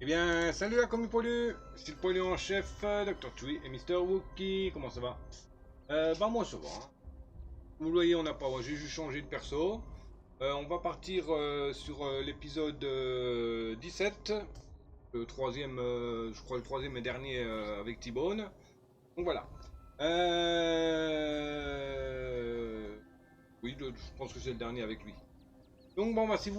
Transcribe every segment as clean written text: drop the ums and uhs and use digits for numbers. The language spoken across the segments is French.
Eh bien, salut la commu poilu, c'est le poilu en chef, Dr. Tree et Mister Wookie, comment ça va? Bah moi ça va, hein. Vous le voyez, on n'a pas, j'ai juste changé de perso. On va partir sur l'épisode 17, le troisième, je crois le troisième et dernier avec T-Bone. Donc voilà. Oui, je pense que c'est le dernier avec lui. Donc bon, bah, si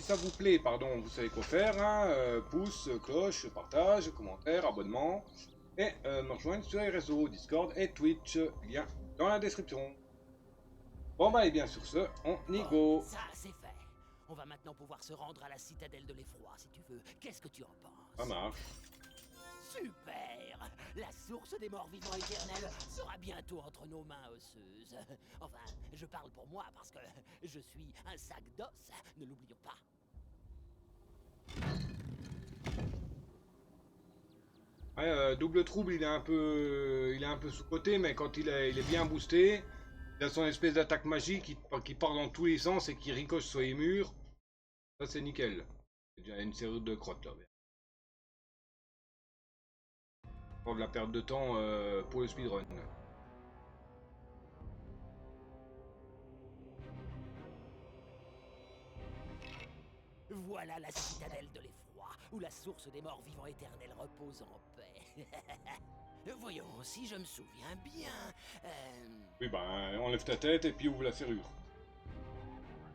ça vous plaît, pardon, vous savez quoi faire, hein, pouce, cloche, partage, commentaire, abonnement, et me rejoindre sur les réseaux Discord et Twitch, lien dans la description. Bon bah et bien sur ce, on y Bon, go. ça c'est fait. On va maintenant pouvoir se rendre à la citadelle de l'effroi si tu veux. Qu'est-ce que tu en Ça penses? marche. Super! La source des morts vivants éternels sera bientôt entre nos mains osseuses. Enfin, je parle pour moi parce que je suis un sac d'os, ne l'oublions pas. Ouais, double trouble, il est un peu sous-coté, mais quand il est bien boosté, il a son espèce d'attaque magique qui part dans tous les sens et qui ricoche sur les murs. Ça c'est nickel. C'est déjà une série de crottes là. Pour la perte de temps pour le speedrun. Voilà la citadelle de l'effroi, où la source des morts vivants éternels repose en paix. Voyons, si je me souviens bien... Oui, bah, enlève ta tête et puis ouvre la serrure.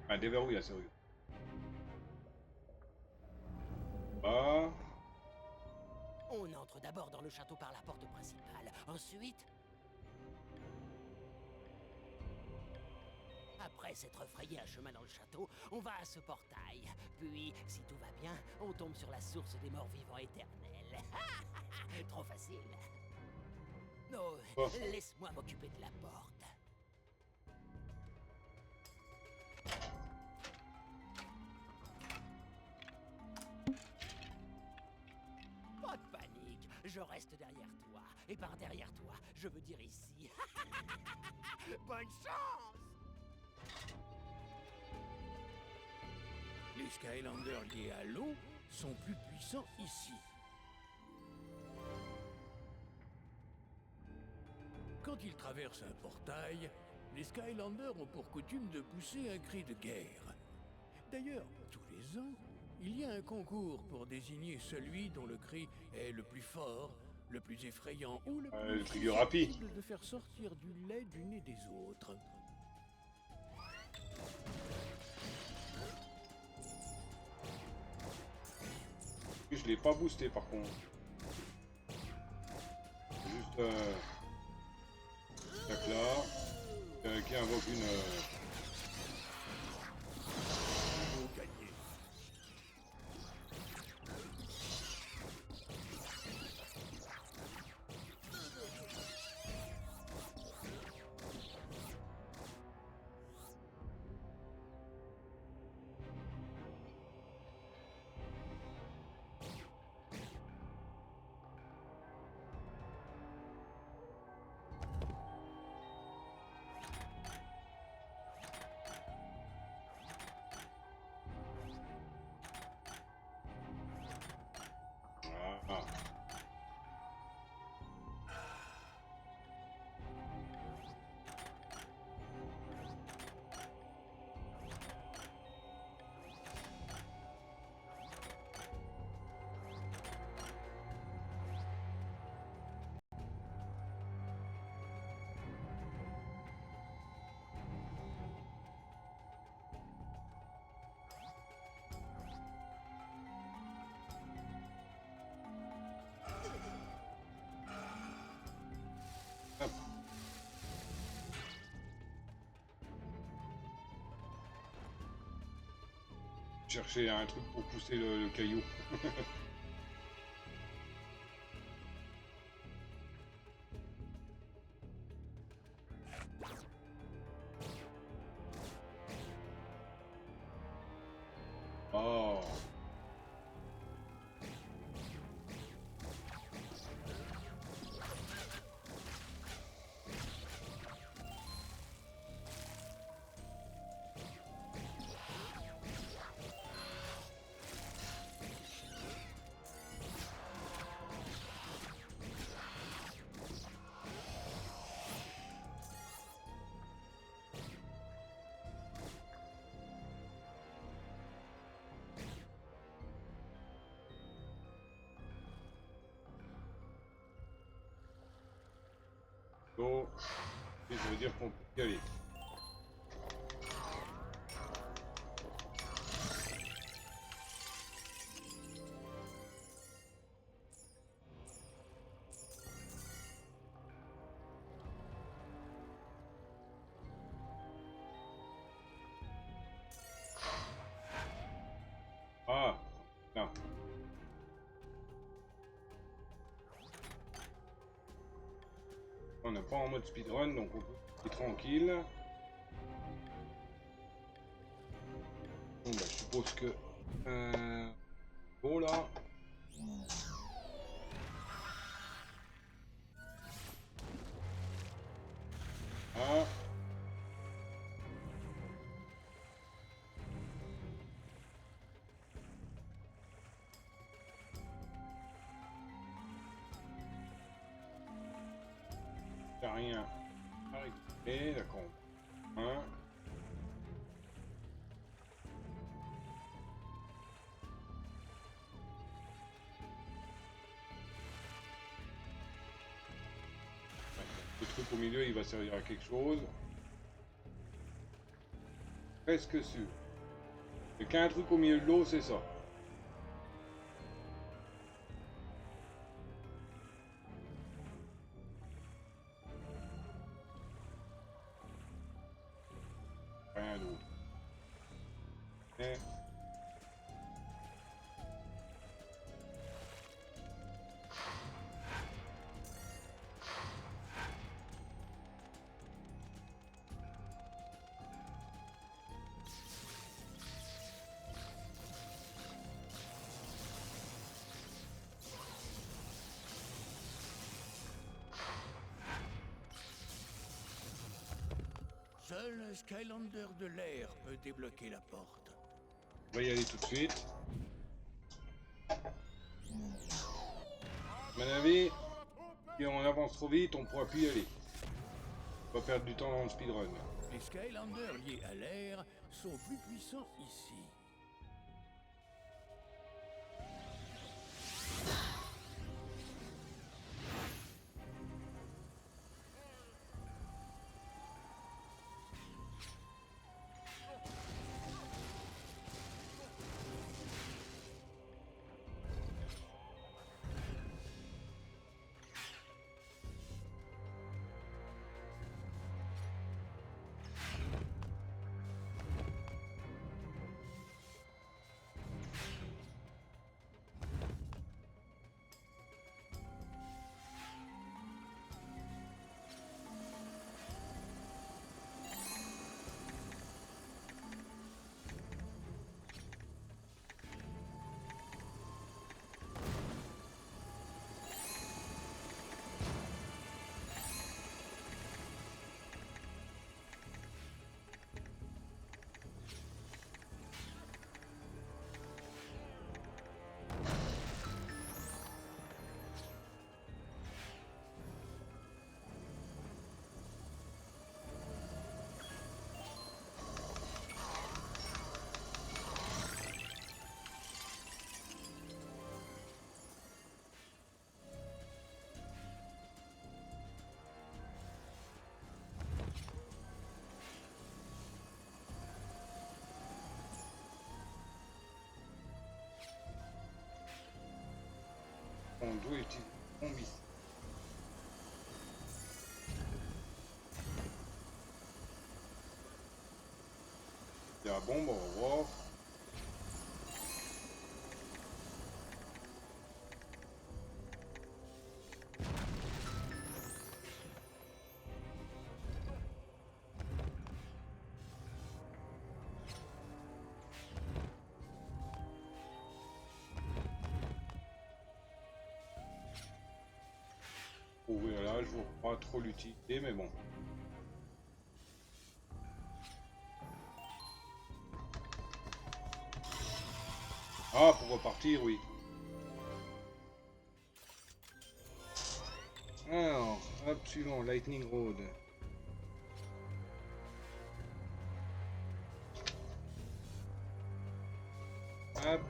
Enfin, déverrouille la serrure. Ah, On entre d'abord dans le château par la porte principale. Ensuite... Après s'être frayé un chemin dans le château, on va à ce portail. Puis, si tout va bien, on tombe sur la source des morts vivants éternels. Trop facile. Non, oh. laisse-moi m'occuper de la porte. Pas de panique, je reste derrière toi. Et par derrière toi, je veux dire ici. Bonne chance! Les Skylanders liés à l'eau sont plus puissants ici. Quand ils traversent un portail, les Skylanders ont pour coutume de pousser un cri de guerre. D'ailleurs, tous les ans, il y a un concours pour désigner celui dont le cri est le plus fort, le plus effrayant ou le plus Le truc du rapide. susceptible de faire sortir du lait du nez des autres. Je l'ai pas boosté par contre. Juste tac là. Qui invoque une. Pour gagner. Ah. Hop. Chercher un truc pour pousser le caillou. Oh. Donc, et ça veut dire qu'on peut y aller. Ah, là. On n'est pas en mode speedrun, donc on peut être tranquille. Bon, bah, je suppose que... bon, là... Ah. Y'a rien à récupérer, d'accord. Hein. Le truc au milieu, il va servir à quelque chose. Presque sûr. Il n'y a qu'un truc au milieu de l'eau, c'est ça. Rien d'autre. Seul un Skylander de l'air peut débloquer la porte. On va y aller tout de suite. À mon avis, si on avance trop vite, on pourra plus y aller. On va perdre du temps dans le speedrun. Les Skylanders liés à l'air sont plus puissants ici. On doit utiliser un bis. C'est la bombe, on va voir. Ouvrir là, je vois pas trop l'utilité, mais bon. Ah, pour repartir, oui. Alors, hop, suivant, Lightning Road. Hop.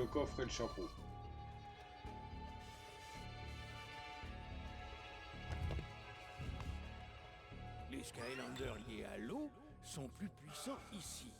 le coffre et le chapeau. Les Skylanders liés à l'eau sont plus puissants ici.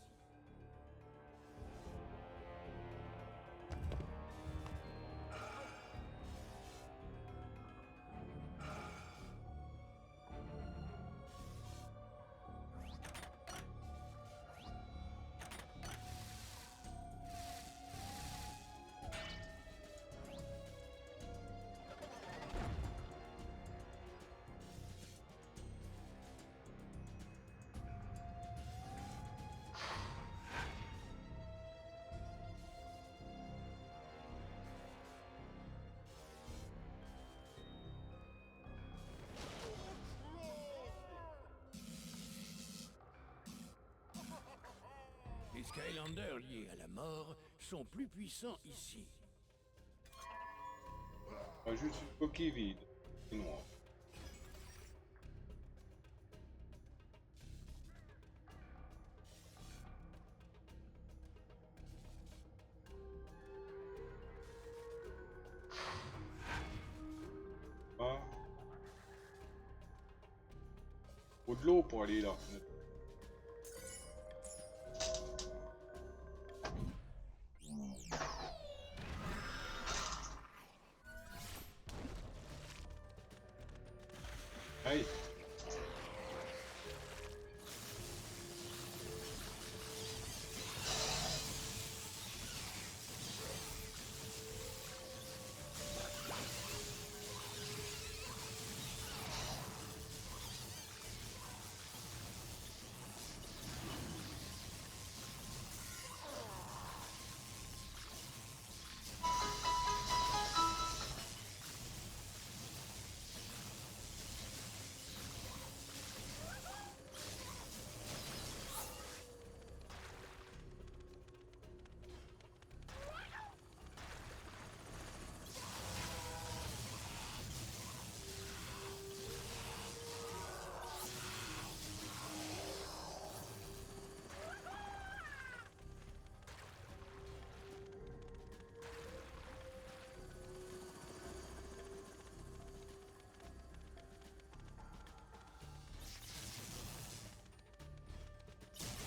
Les Skylanders liés à la mort sont plus puissants ici. Pas juste une coquille vide. C'est noir. Ah. Faut de l'eau pour aller là. Aïe.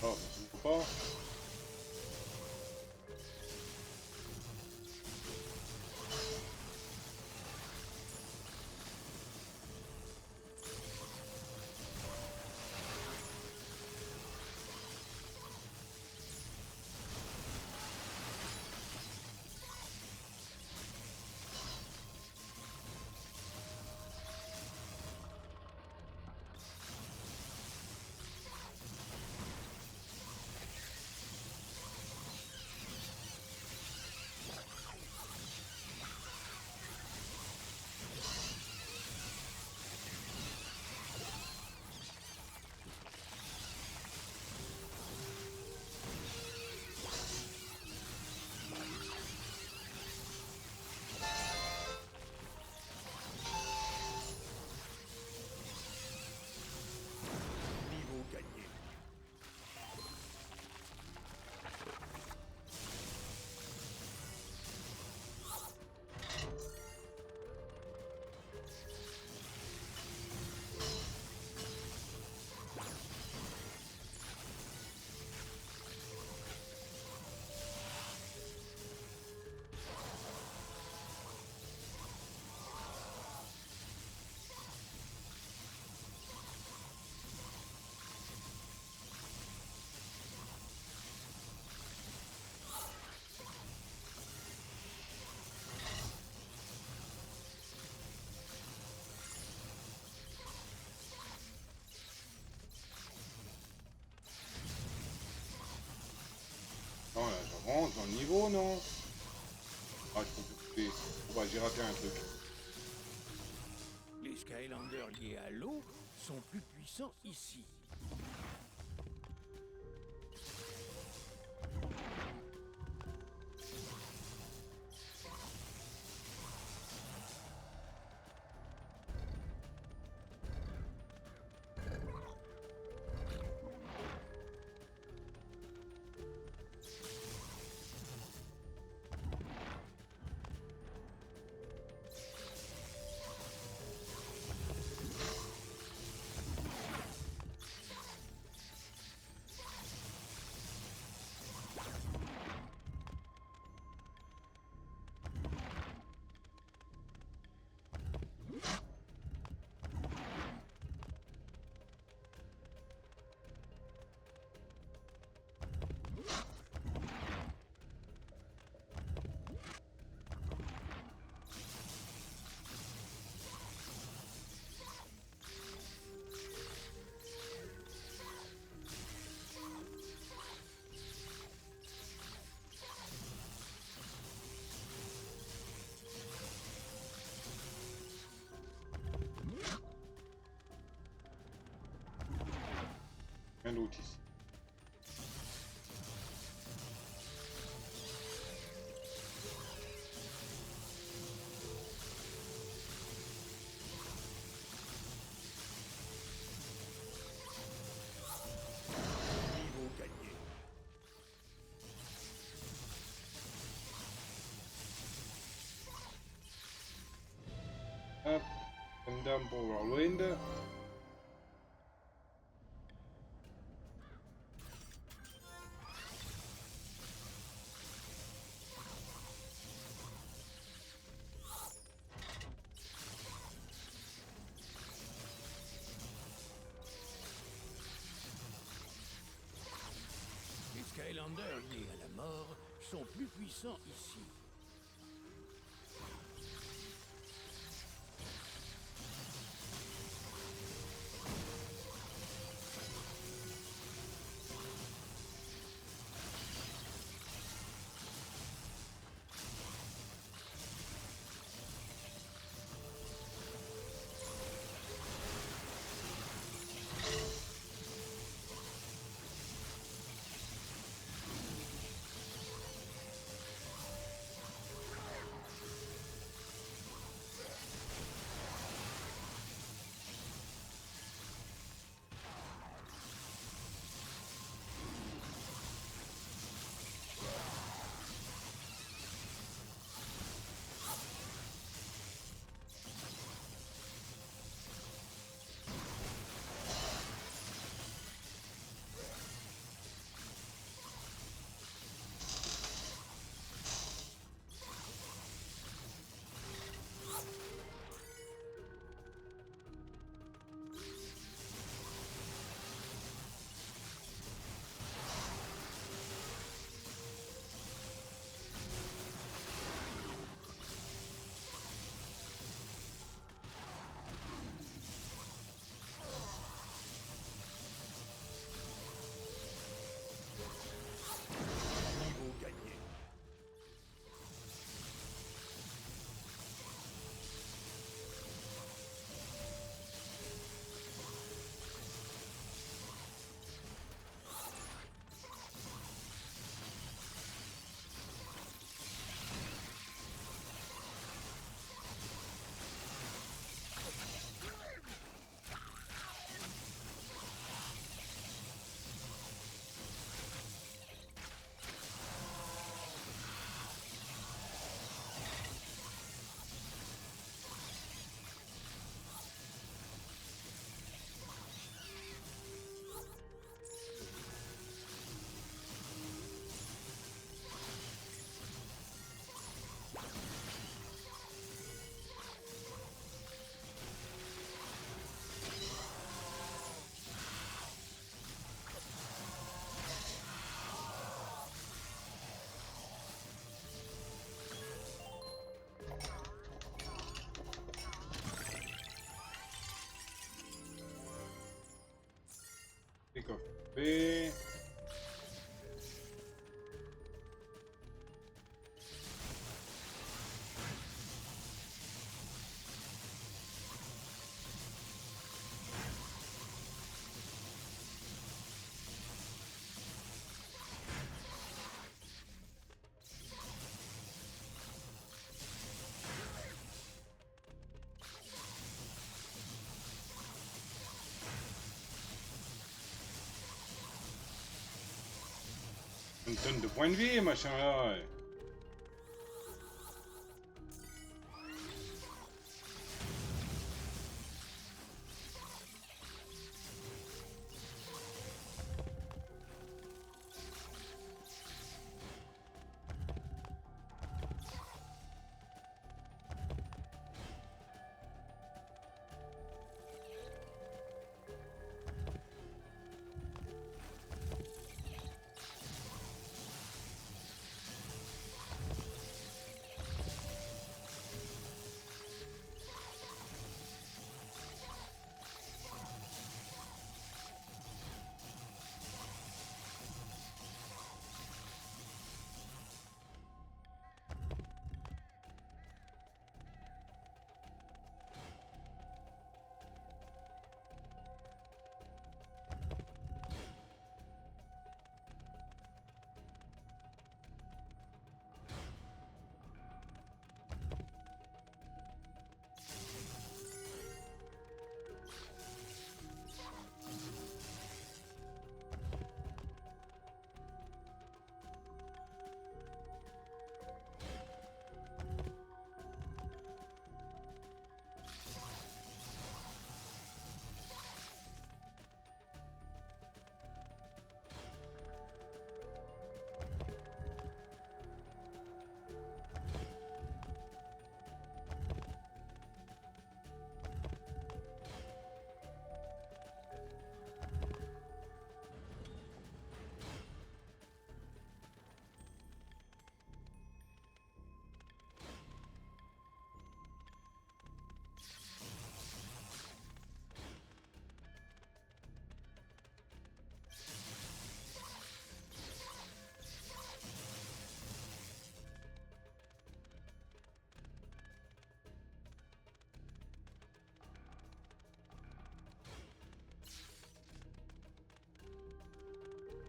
Oh, je pas. Niveau gagné. Non, là, j'avance dans le niveau, non? Ah, je peux couper. Bon, bah, j'ai raté un truc. Les Skylanders liés à l'eau sont plus puissants ici. route ici. Niveau gagné. Hop, Gundam pour Whirlwind. Les Skylanders liés à la mort sont plus puissants ici. Niveau gagné. Pick off B. Une tonne de points de vie, machin là.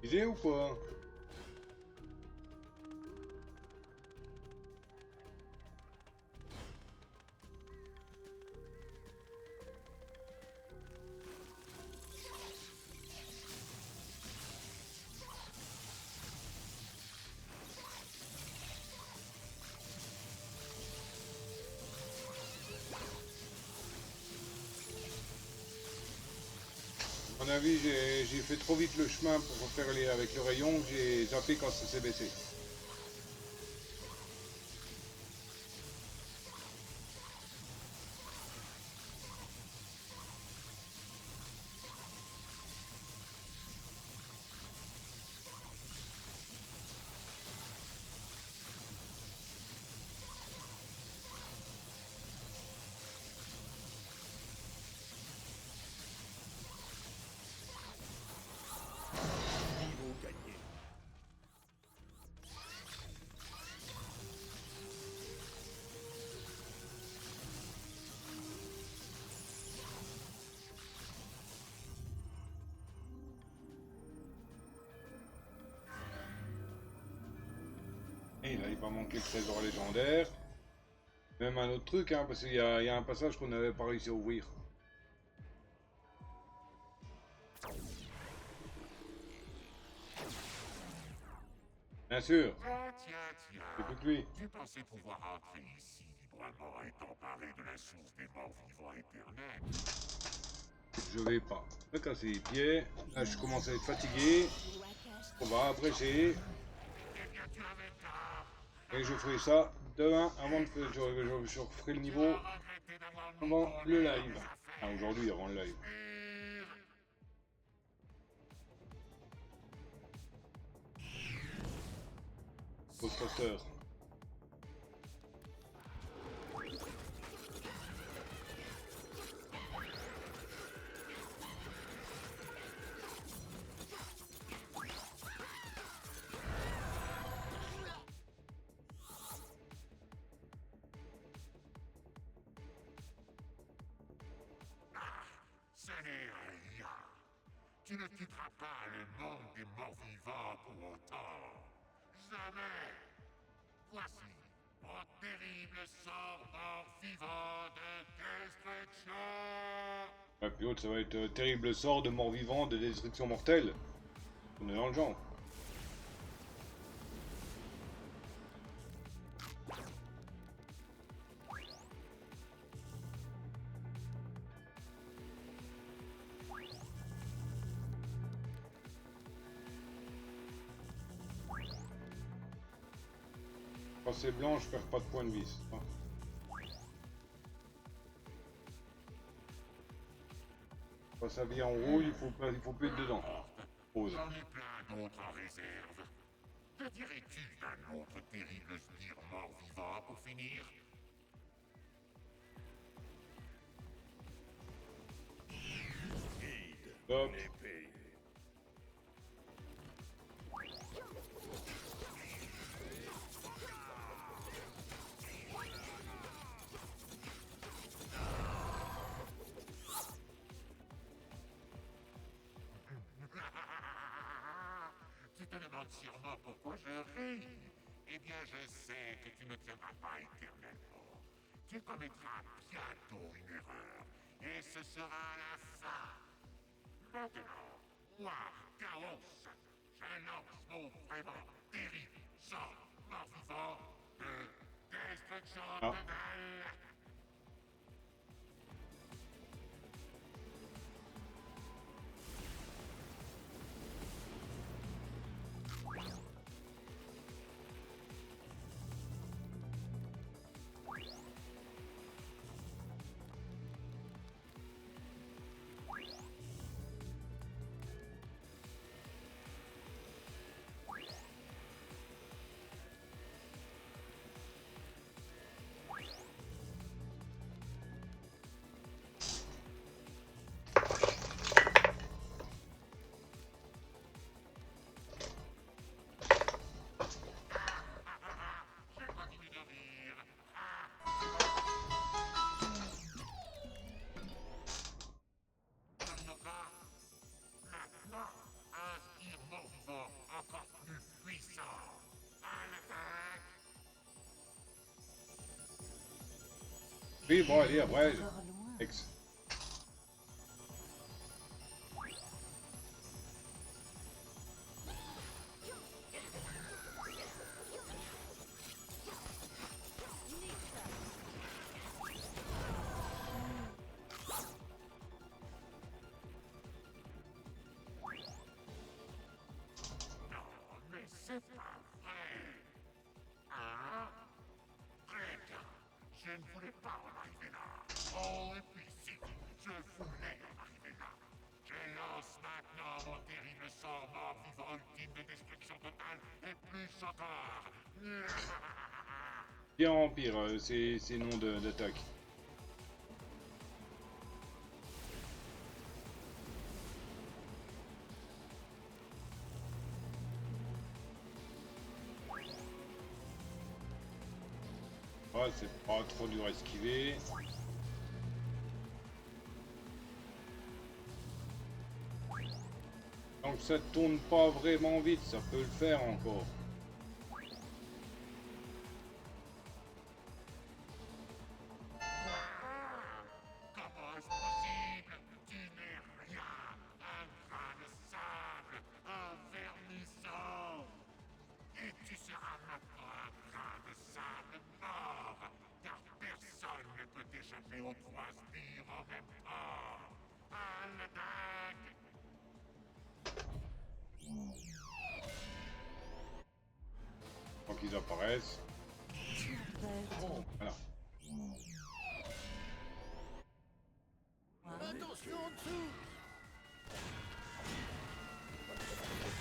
J'ai ou pas? À mon avis, j'ai fait trop vite le chemin pour faire les avec le rayon, j'ai zappé quand ça s'est baissé. Niveau gagné. Et là, il va manquer le trésor légendaire. Même un autre truc, hein, parce qu'il y a un passage qu'on n'avait pas réussi à ouvrir. Bien sûr, Tiens, c'est plus que lui. tu pensais pouvoir entrer ici librement et t'emparer de la source des morts vivants éternels? Je vais pas me casser les pieds. Là, je commence à être fatigué. On va abréger. Eh bien, tu avais tort. Et je ferai ça demain avant de faire. Je referai le Tu niveau vas regretter d'avoir mis avant ton le nez dans live. mes affaires. Ah, aujourd'hui, avant le live. Ghostbuster. Ce n'est rien. Tu ne quitteras pas le monde des morts vivants pour autant. Jamais. Voici mon terrible sort mort vivant de destruction. Ah, puis l'autre, ça va être terrible sort de mort-vivant, de destruction mortelle. On est dans le genre. Quand c'est blanc, je perds pas de points de vie. C'est ça. Quand ça vient en rouge, il faut plus être dedans. Pause. J'en ai plein d'autres en réserve. Que dirais-tu d'un autre terrible sbire mort-vivant pour finir? Hop. Épée. Tu te demandes sûrement pourquoi je ris. Eh bien, je sais que tu ne tiendras pas éternellement. Tu commettras bientôt une erreur. Et ce sera la fin. Maintenant, moi, Chaos, je lance mon vraiment terrible sort mort-vivant de destruction totale. Oui, bon, allez, après. Encore loin. Ex. Mais c'est pas vrai. Hein? Très bien. Je ne voulais pas en arriver là. Oh, et puis si, je voulais en arriver là. Je lance maintenant mon terrible sort mort-vivant ultime de destruction totale et plus encore. Bien Empire, ces noms d'attaque. Ah, c'est pas trop dur à esquiver. Tant que ça tourne pas vraiment vite, ça peut le faire encore. Comment est-ce possible? Tu n'es rien. Un grain de sable. Un vermisseau. Et tu seras maintenant un grain de sable mort. Car personne ne peut échapper aux trois sbires en même temps. À l'attaque! Tant qu'ils apparaissent. Perdu. Voilà. Attention en dessous. Impossible!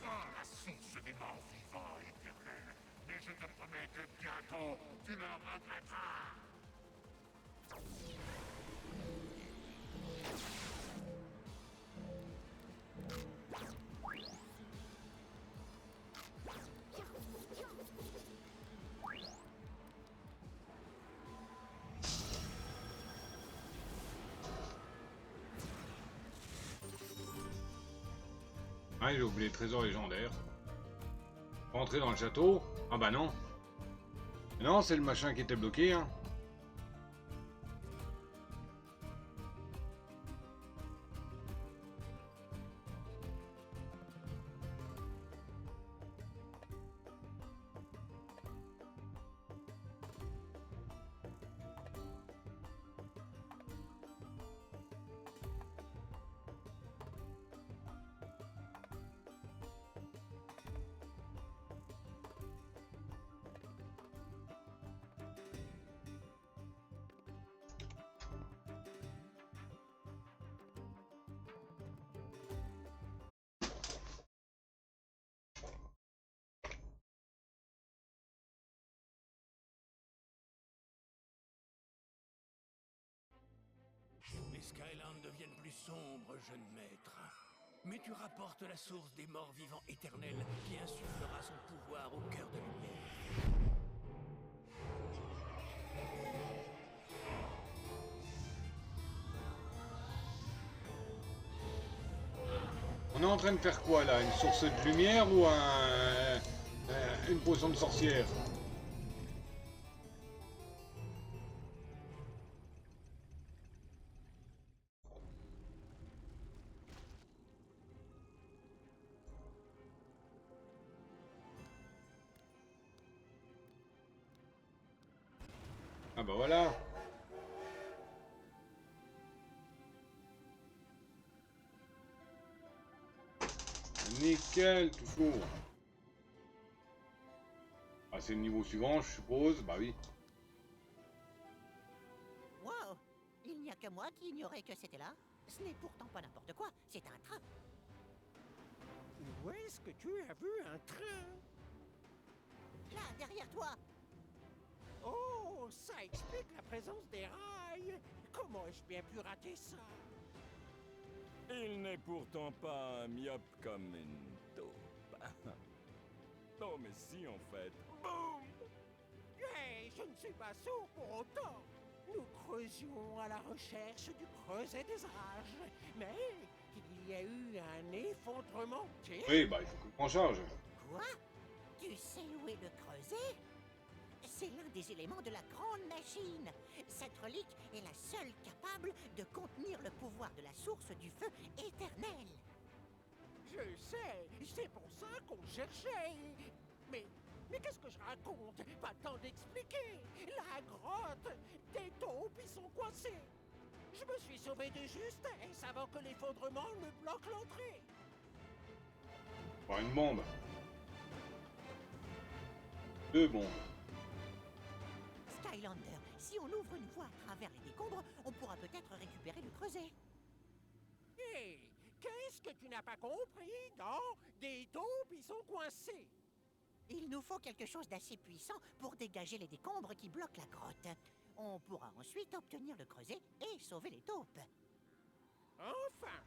Pas la source des morts vivants éternels. Mais je te promets que bientôt, tu le regretteras. Ah, j'ai oublié le trésor légendaire. Rentrer dans le château? Ah bah non. Non, c'est le machin qui était bloqué, hein. Les Skylands deviennent plus sombres, jeune maître. Mais tu rapportes la source des morts vivants éternels qui insufflera son pouvoir au cœur de lumière. On est en train de faire quoi là? Une source de lumière ou une potion de sorcière? Ah bah voilà. Nickel, toujours. Ah, c'est le niveau suivant, je suppose. Bah oui. Wow! Il n'y a que moi qui ignorais que c'était là. Ce n'est pourtant pas n'importe quoi, c'est un train. Où est-ce que tu as vu un train? Là, derrière toi! Oh, ça explique la présence des rails. Comment ai-je bien pu rater ça? Il n'est pourtant pas un myope comme une taupe. Non mais si en fait. Boum! Hey, je ne suis pas sourd pour autant. Nous creusions à la recherche du creuset des âges, mais il y a eu un effondrement terrible. Oui, bah il faut que je m'en charge. Quoi? Tu sais où est le creuset? C'est l'un des éléments de la grande machine. Cette relique est la seule capable de contenir le pouvoir de la source du feu éternel. Je sais, c'est pour ça qu'on cherchait. Mais qu'est-ce que je raconte? Pas le temps d'expliquer. La grotte, des taupes y sont coincés. Je me suis sauvé de justesse avant que l'effondrement ne bloque l'entrée. Par une bombe. 2 bombes. Skylander, si on ouvre une voie à travers les décombres, on pourra peut-être récupérer le creuset. Hé, qu'est-ce que tu n'as pas compris? Non, des taupes y sont coincés. Il nous faut quelque chose d'assez puissant pour dégager les décombres qui bloquent la grotte. On pourra ensuite obtenir le creuset et sauver les taupes. Enfin!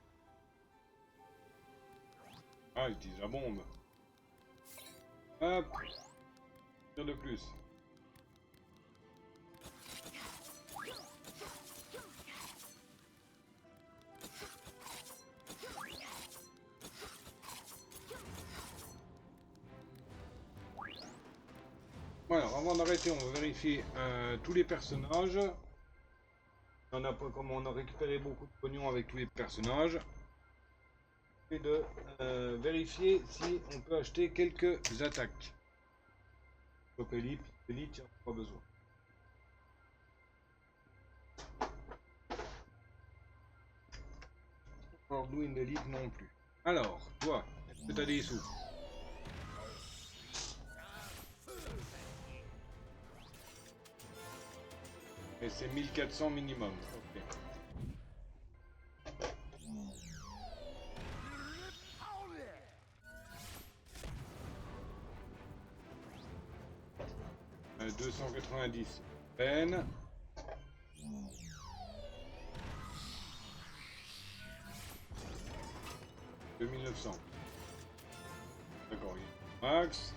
Ah, il utilise la bombe. Hop. Tire de plus. Voilà, avant d'arrêter, on va vérifier tous les personnages. On a, comme on a récupéré beaucoup de pognon avec tous les personnages. Et de vérifier si on peut acheter quelques attaques. Donc Elite, il n'y a pas besoin. Ordwin Elite non plus. Alors, toi, est-ce que t'as des sous? Et c'est 1400 minimum. Ok. Euh, 290. Peine. « 2900. D'accord, il y a max.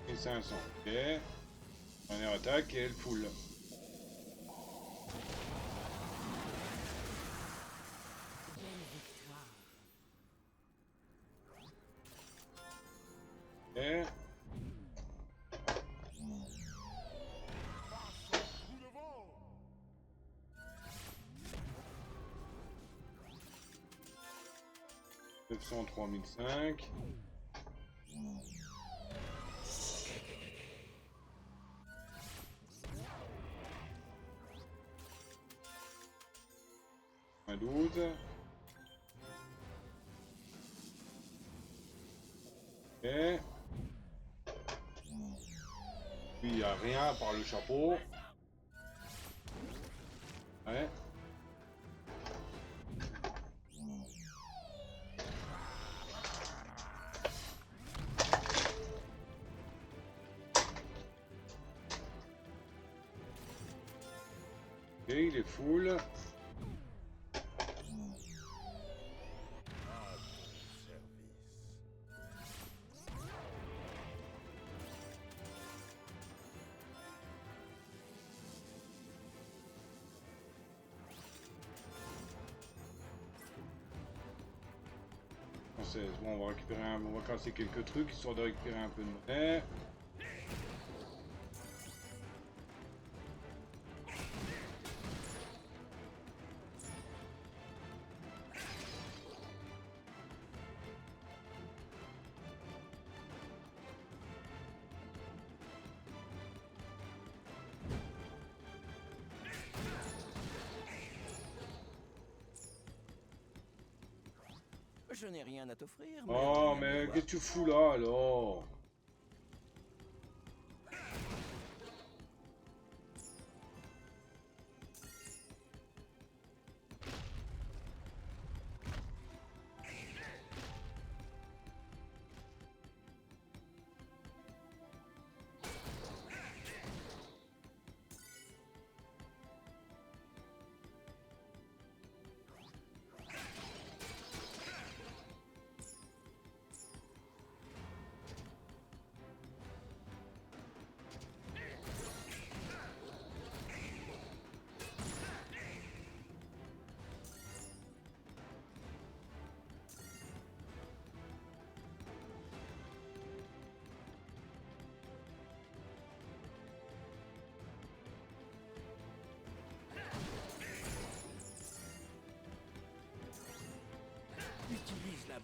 Et 500. Ok. Dernière attaque et elle full. Ok. « 903 005. Un 12. Ok. Puis il n'y a rien à part le chapeau. Ouais. Ok, il est full. Bon, on va récupérer on va casser quelques trucs histoire de récupérer un peu de monnaie. Je n'ai rien à t'offrir. Oh, mais qu'est-ce que tu fous là alors?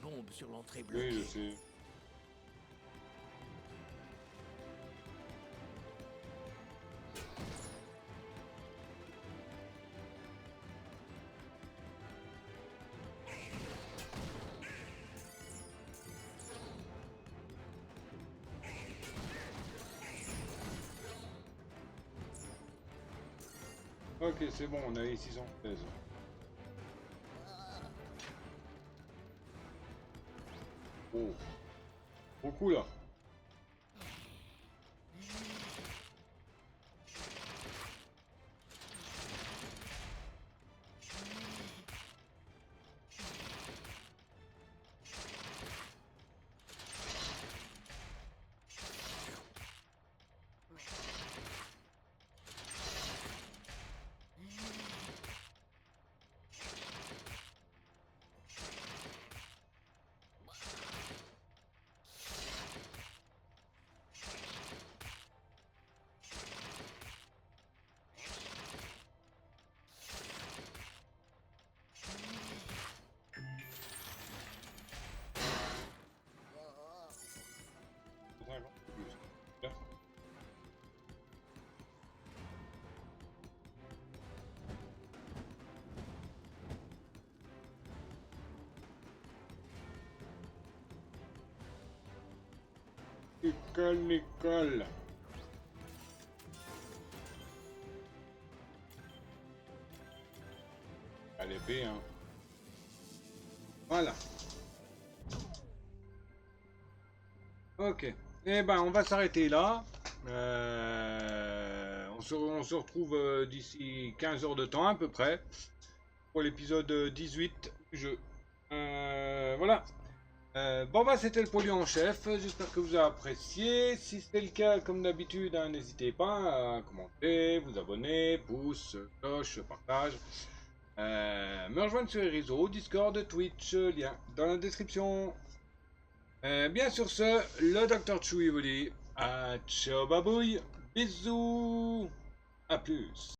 tombe sur l'entrée Oui, bloquée. je sais. Ok, c'est bon, on a les 616. Oh, beaucoup là. Nicole. Allez, B, hein. Voilà. Ok. Eh ben, on va s'arrêter là. On se retrouve d'ici 15 heures de temps à peu près pour l'épisode 18 du jeu. Voilà. Bon bah c'était le polluant en chef, j'espère que vous avez apprécié. Si c'est le cas, comme d'habitude, hein, n'hésitez pas à commenter, vous abonner, pouce, cloche, partage. Me rejoindre sur les réseaux, Discord, Twitch, lien dans la description. Bien sur ce, le Dr. Chewie vous dit ciao babouille, bisous, à plus.